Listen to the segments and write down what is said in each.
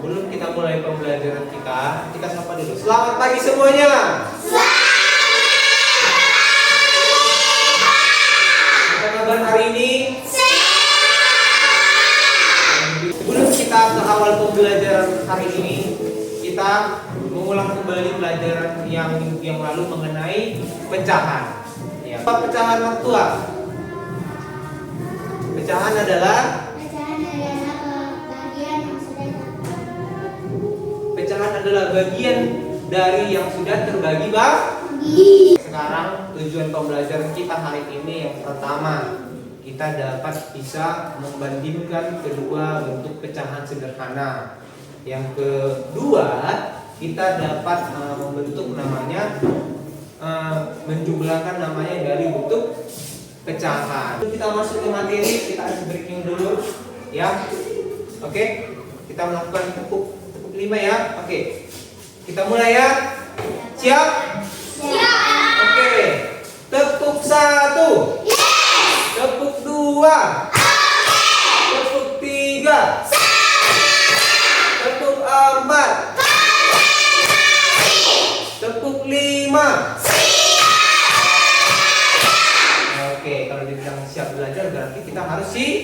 Sebelum kita mulai pembelajaran kita sapa dulu. Selamat pagi semuanya. Apa kabar hari ini? Sebelum kita ke awal pembelajaran hari ini, kita mengulang kembali pelajaran yang lalu mengenai pecahan. Ya. Apa pecahan waktual? Pecahan adalah bagian dari yang sudah terbagi bagi. Sekarang tujuan pembelajaran kita hari ini yang pertama, kita dapat bisa membandingkan kedua bentuk pecahan sederhana. Yang kedua, kita dapat membentuk namanya menjumlahkan namanya dari bentuk pecahan. Kita masuk ke materi, kita harus breaking dulu ya. Oke, kita melakukan tepuk 5 ya. Oke. Kita mulai ya. Siap? Siap. Oke. Tepuk 1. Yes. Tepuk 2. Tepuk 3. Tepuk 4. Tepuk 5. Oke, kalau dibilang siap belajar berarti kita harus siap.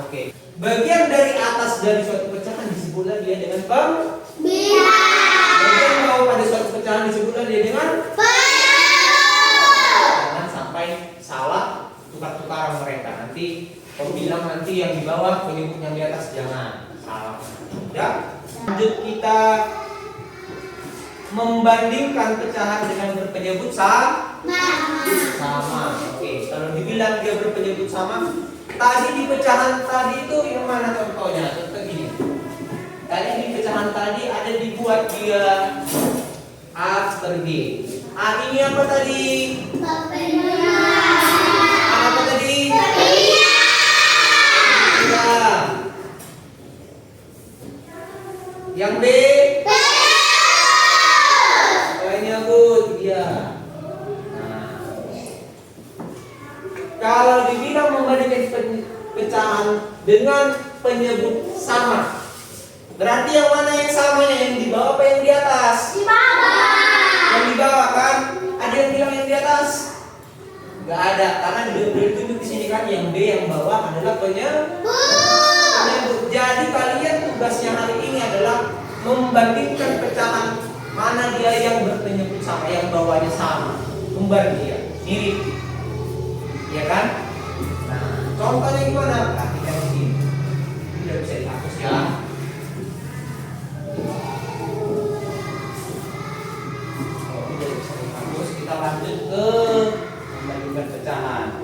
Oke. Bagian dari atas dari suatu pecahan disebutlah dia dengan pembilang. Bagian bawah pada suatu pecahan disebutlah dia dengan pembilang. Jangan sampai salah tukar-tukaran mereka. Nanti pembilang nanti yang di bawah, penyebut yang di atas, jangan salah. Ya. Lanjut kita membandingkan pecahan dengan berpenyebut sama. Oke, kalau dibilang dia berpenyebut sama, tadi di pecahan tadi itu yang mana contohnya? Contoh gini. Tadi di pecahan tadi ada dibuat dia A per G. A ini apa tadi? A apa tadi? Ya. Yang B? Lainnya good, ya. Kalau dibilang membandingkan pecahan dengan penyebut sama, berarti yang mana yang samanya, yang di bawah apa yang di atas? Di bawah. Yang di bawah kan? Ada yang bilang yang di atas? Gak ada, karena ditunjuk di sini kan yang B yang bawah adalah penyebut. Jadi kalian tugasnya hari ini adalah membandingkan pecahan mana dia yang berpenyebut sama, yang bawahnya sama, kembar dia, mirip. Ya kan? Nah, contohnya gimana? Perhatikan di sini. Ini udah bisa dihapus ya. Kalau ini udah bisa dihapus, kita lanjut ke membandingkan pecahan.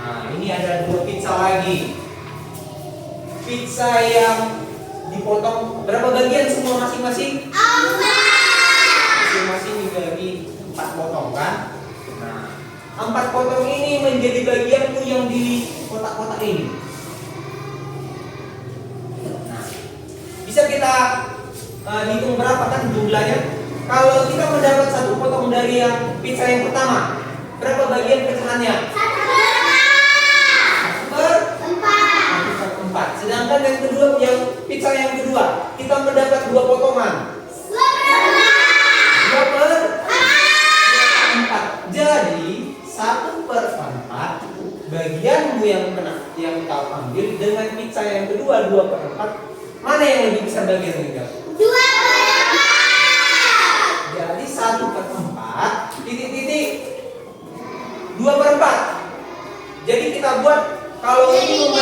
Nah, ini ada 2 pizza lagi. Pizza yang dipotong berapa bagian semua masing-masing? 4. Masing-masing dibagi 4 potong kan? 4 potong ini menjadi bagianku yang di kotak-kotak ini. Nah, bisa kita hitung berapa kan jumlahnya? Kalau kita mendapat 1 potong dari yang pizza yang pertama, berapa bagian pecahannya? 1/4. Sedangkan yang kedua, yang pizza yang kedua, kita mendapat 2 potongan. 2/4. Jadi 1/4 bagianmu yang kau ambil dengan pizza yang kedua 2/4, mana yang lebih besar bagian enggak? 2/4. Jadi 1/4 titik 2/4. Jadi kita buat kalau ingin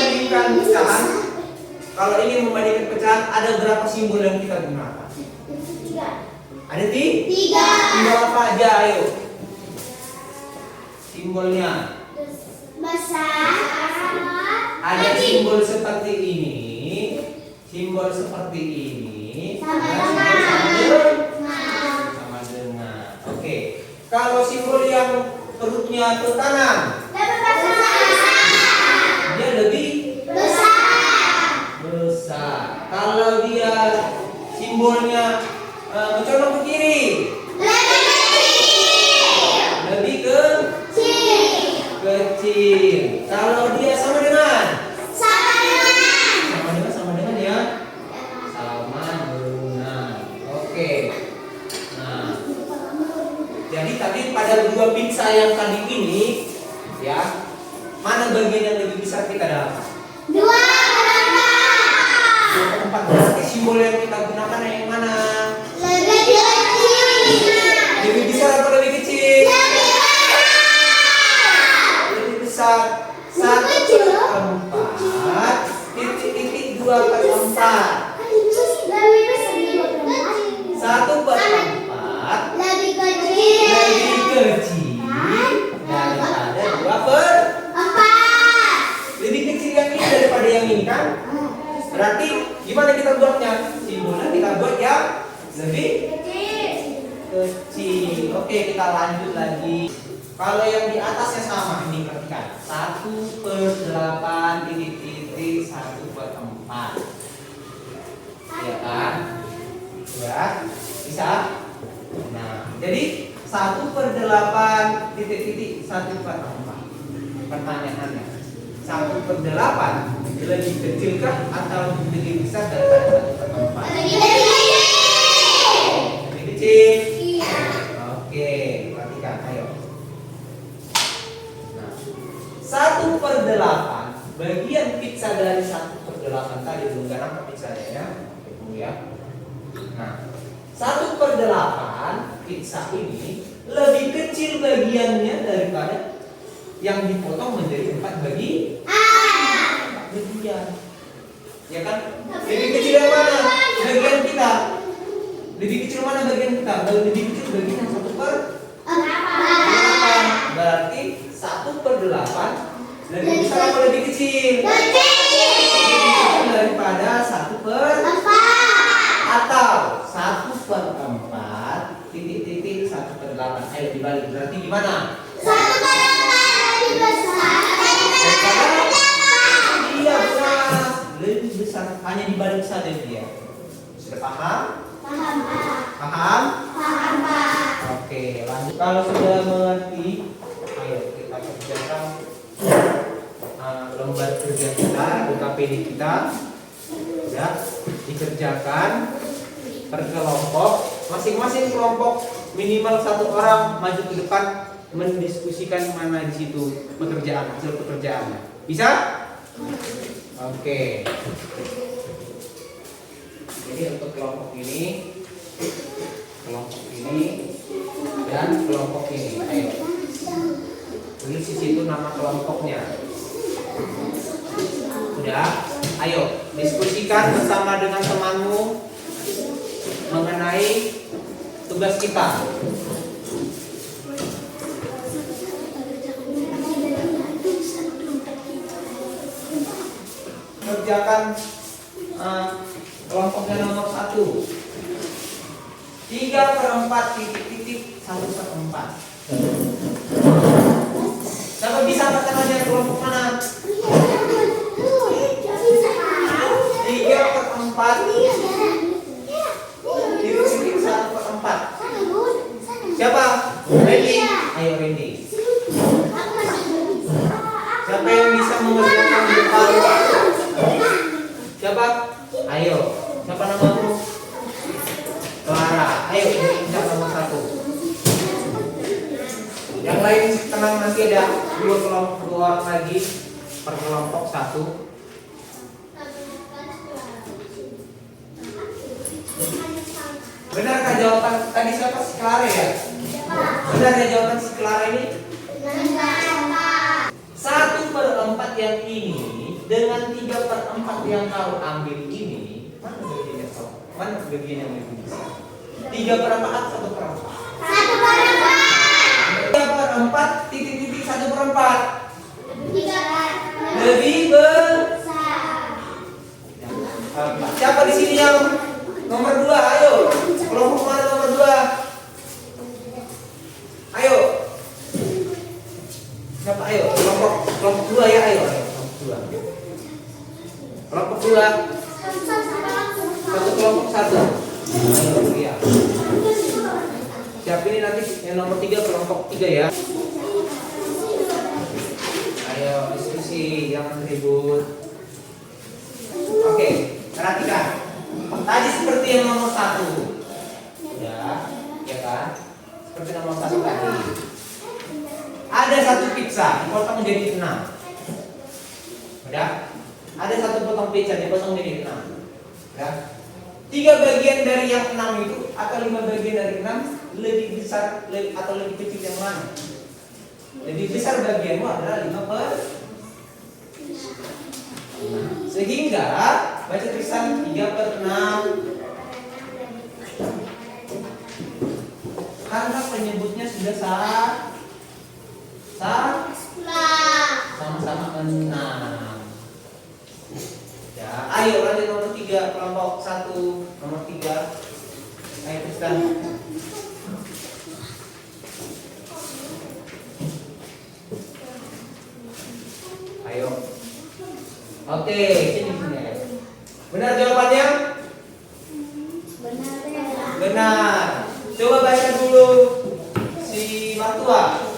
membandingkan pecahan, ada berapa simbol yang kita gunakan? 3. Ada 3. Simbol apa aja, ayo? Simbolnya besar. ada simbol seperti ini, simbol seperti ini, sama dengan. Oke. Kalau simbol yang perutnya ke kanan, dia lebih besar. Kalau dia simbolnya mencolok ke kiri, lebih kecil. Kalau dia sama dengan ya. dua pizza yang tadi ini, ya, mana bagian yang lebih besar kita dapat? 2/4 berarti simbol yang kita gunakan yang mana? Lebih besar atau lebih kecil? Lebih besar. 1/4 titik 2/4. 1/4 lebih kecil daripada 2/4. Lebih kecil yang ini daripada yang ini kan? Berarti gimana kita buatnya? Simbolnya kita buat yang lebih kecil. Oke, kita lanjut lagi. Kalau yang di atasnya sama, ini perhatikan. 1/8 titik 1/4. Ya kan? Ya, bisa. Nah, jadi 1/8 titik 1/4. Pertanyaannya, 1/8 lebih kecilkah atau lebih besar daripada 1/4? Lebih kecil. Oke, perhatikan, ayo. Nah, 1/8 bagian pizza dari 1/8 tadi belum gak nampak pizzanya ya. Tunggu ya. Nah, 1/8 pizza ini lebih kecil bagiannya daripada yang dipotong menjadi 4 bagian. Ya kan? Lebih kecil yang mana? Bagian kita. Lebih kecil mana bagian kita? Lebih kecil bagian yang 1/8. Berarti 1/8 lebih besar atau lebih kecil? Lebih kecil daripada 1/4 atau 1/4 titik 1/8. Ayo dibalik. Berarti gimana? 1/4 lebih besar daripada iya, benar. Lebih besar, hanya dibalik saja dia. Sudah paham? Paham, Pak. Paham? Paham, Pak. Oke, lanjut. Kalau sudah mengerti, ayo kita kerjakan lembar kerja kita, UKPD kita. Ya, dikerjakan per kelompok. Masing-masing kelompok minimal 1 orang maju ke depan mendiskusikan mana di situ pekerjaan, hasil pekerjaannya. Bisa? Oke. Jadi untuk kelompok ini, dan kelompok ini. Ayo. Tulis di situ nama kelompoknya. Sudah? Ayo, diskusikan bersama dengan temanmu mengenai tugas kita. Kerjakan kelompoknya nomor 1. 3/4 titik 1/4. Siapa bisa katakannya kelompok mana? 3/4 titik 1/4. Siapa? Randy. Ayo Randy. Siapa yang bisa mengerjakan di depan? Siapa? Ayo. Siapa namamu? Clara. Ayo injak nomor 1. Yang lain tenang, nanti ada 2 orang lagi per kelompok 1. Benarkah jawaban tadi siapa? Si Clara ya? Benar ya jawaban si Clara ini? 1/4 yang ini dengan 3/4 yang kau ambil ini, mana bagiannya kau? Mana bagian yang lebih besar? 3/4 1/4. 3/4 titik 1/4. Lebih besar. Siapa di sini yang nomor 2? Ayo. Kelompok mana nomor 2? Ayo. Siapa? Ayo. Kelompok 2 ya. Ayo. Kelompok 2. Satu kelompok 1. Ayo, ya. Siapa ini nanti yang nomor 3 kelompok 3 ya. Ayo diskusi, jangan ribut. Oke, perhatikan. Tadi seperti yang nomor 1. Ya kan? Seperti nomor 1 tadi. Ada satu pizza dipotong menjadi 6. Udah? Ada satu potong pizza dipotong menjadi 6. Udah? 3 bagian dari yang 6 itu atau 5 bagian dari 6 lebih besar atau lebih kecil yang mana? Lebih besar bagianmu adalah 5 per 6. Sehingga baca tulisan 3 per 6 karena penyebutnya sudah sama-sama 6. Ya, ayo lanjut nomor 3 kelompok 1 nomor 3. Ayo Tristan. Ayo. Oke, sini. Benar jawabannya? Benar. Coba baca dulu si Martua.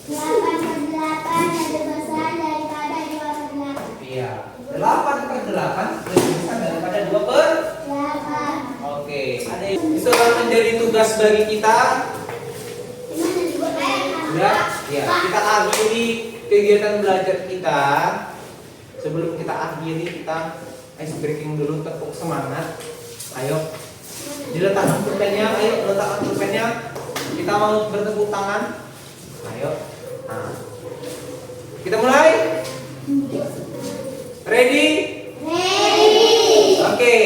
8 per 8 lebih besar daripada 2 per 8. Iya. 8 per 8 lebih besar daripada 2 per 8. Oke, ada itu akan menjadi tugas bagi kita. Gimana dibuat? Ya, ya, kita akhiri kegiatan belajar kita. Sebelum kita akhiri, kita ice breaking dulu, tepuk semangat. Ayo, diletakkan pulpennya. Ayo, letakkan pulpennya. Kita mau bertepuk tangan. Ayo. Nah. Kita mulai. Ready? Ready. Oke.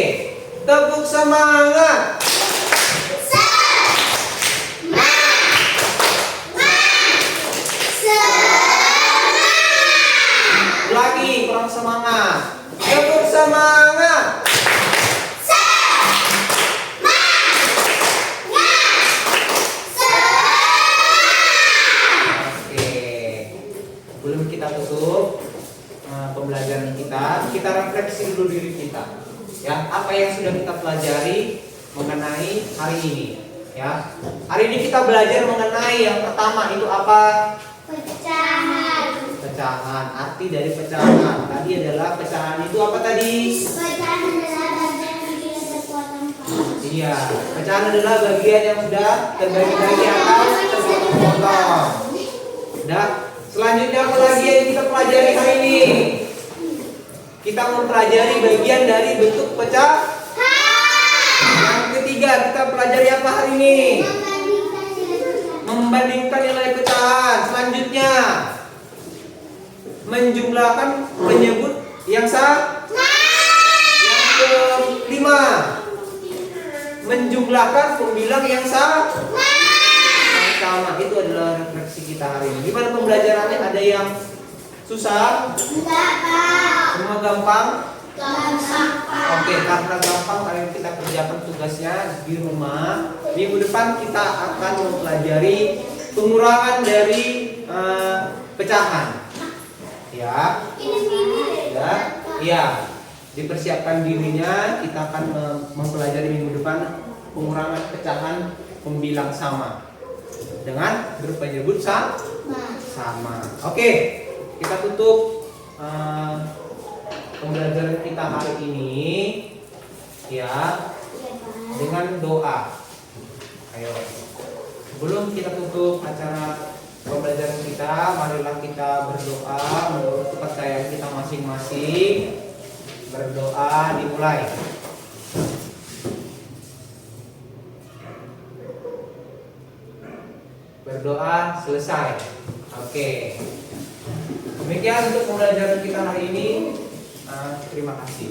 Tepuk semangat. Lagi kurang semangat. Tepuk semangat. Oke. Belum kita tutup pembelajaran kita refleksi dulu diri kita. Ya, apa yang sudah kita pelajari mengenai hari ini? Ya, hari ini kita belajar mengenai yang pertama itu apa? Pecahan. Pecahan. Arti dari pecahan tadi adalah pecahan itu apa tadi? Pecahan adalah bagian yang terpotong. Iya, pecahan adalah bagian yang sudah terbagi-bagi atau terpotong-potong. Udah. Selanjutnya apa lagi yang kita pelajari hari ini? Kita mempelajari bagian dari bentuk pecahan. Yang ketiga kita pelajari apa hari ini? Membandingkan nilai pecahan. Selanjutnya menjumlahkan penyebut yang sama. Yang kelima menjumlahkan pembilang yang sama. Itu adalah refleksi kita hari ini. Gimana pembelajarannya? Ada yang susah? Enggak, Pak. Semua gampang? Gampang, Pak. Oke, karena gampang hari ini kita kerjakan tugasnya di rumah. Minggu depan kita akan mempelajari pengurangan dari pecahan. Ya. Ya. Iya. Dipersiapkan dirinya, kita akan mempelajari minggu depan pengurangan pecahan pembilang sama dengan berpenyebut sama. Oke, kita tutup pembelajaran kita hari ini ya dengan doa. Ayo, sebelum kita tutup acara pembelajaran kita, marilah kita berdoa menurut kepercayaan kita masing-masing. Berdoa dimulai. Berdoa selesai. Oke. Demikian untuk pembelajaran kita hari ini. Terima kasih.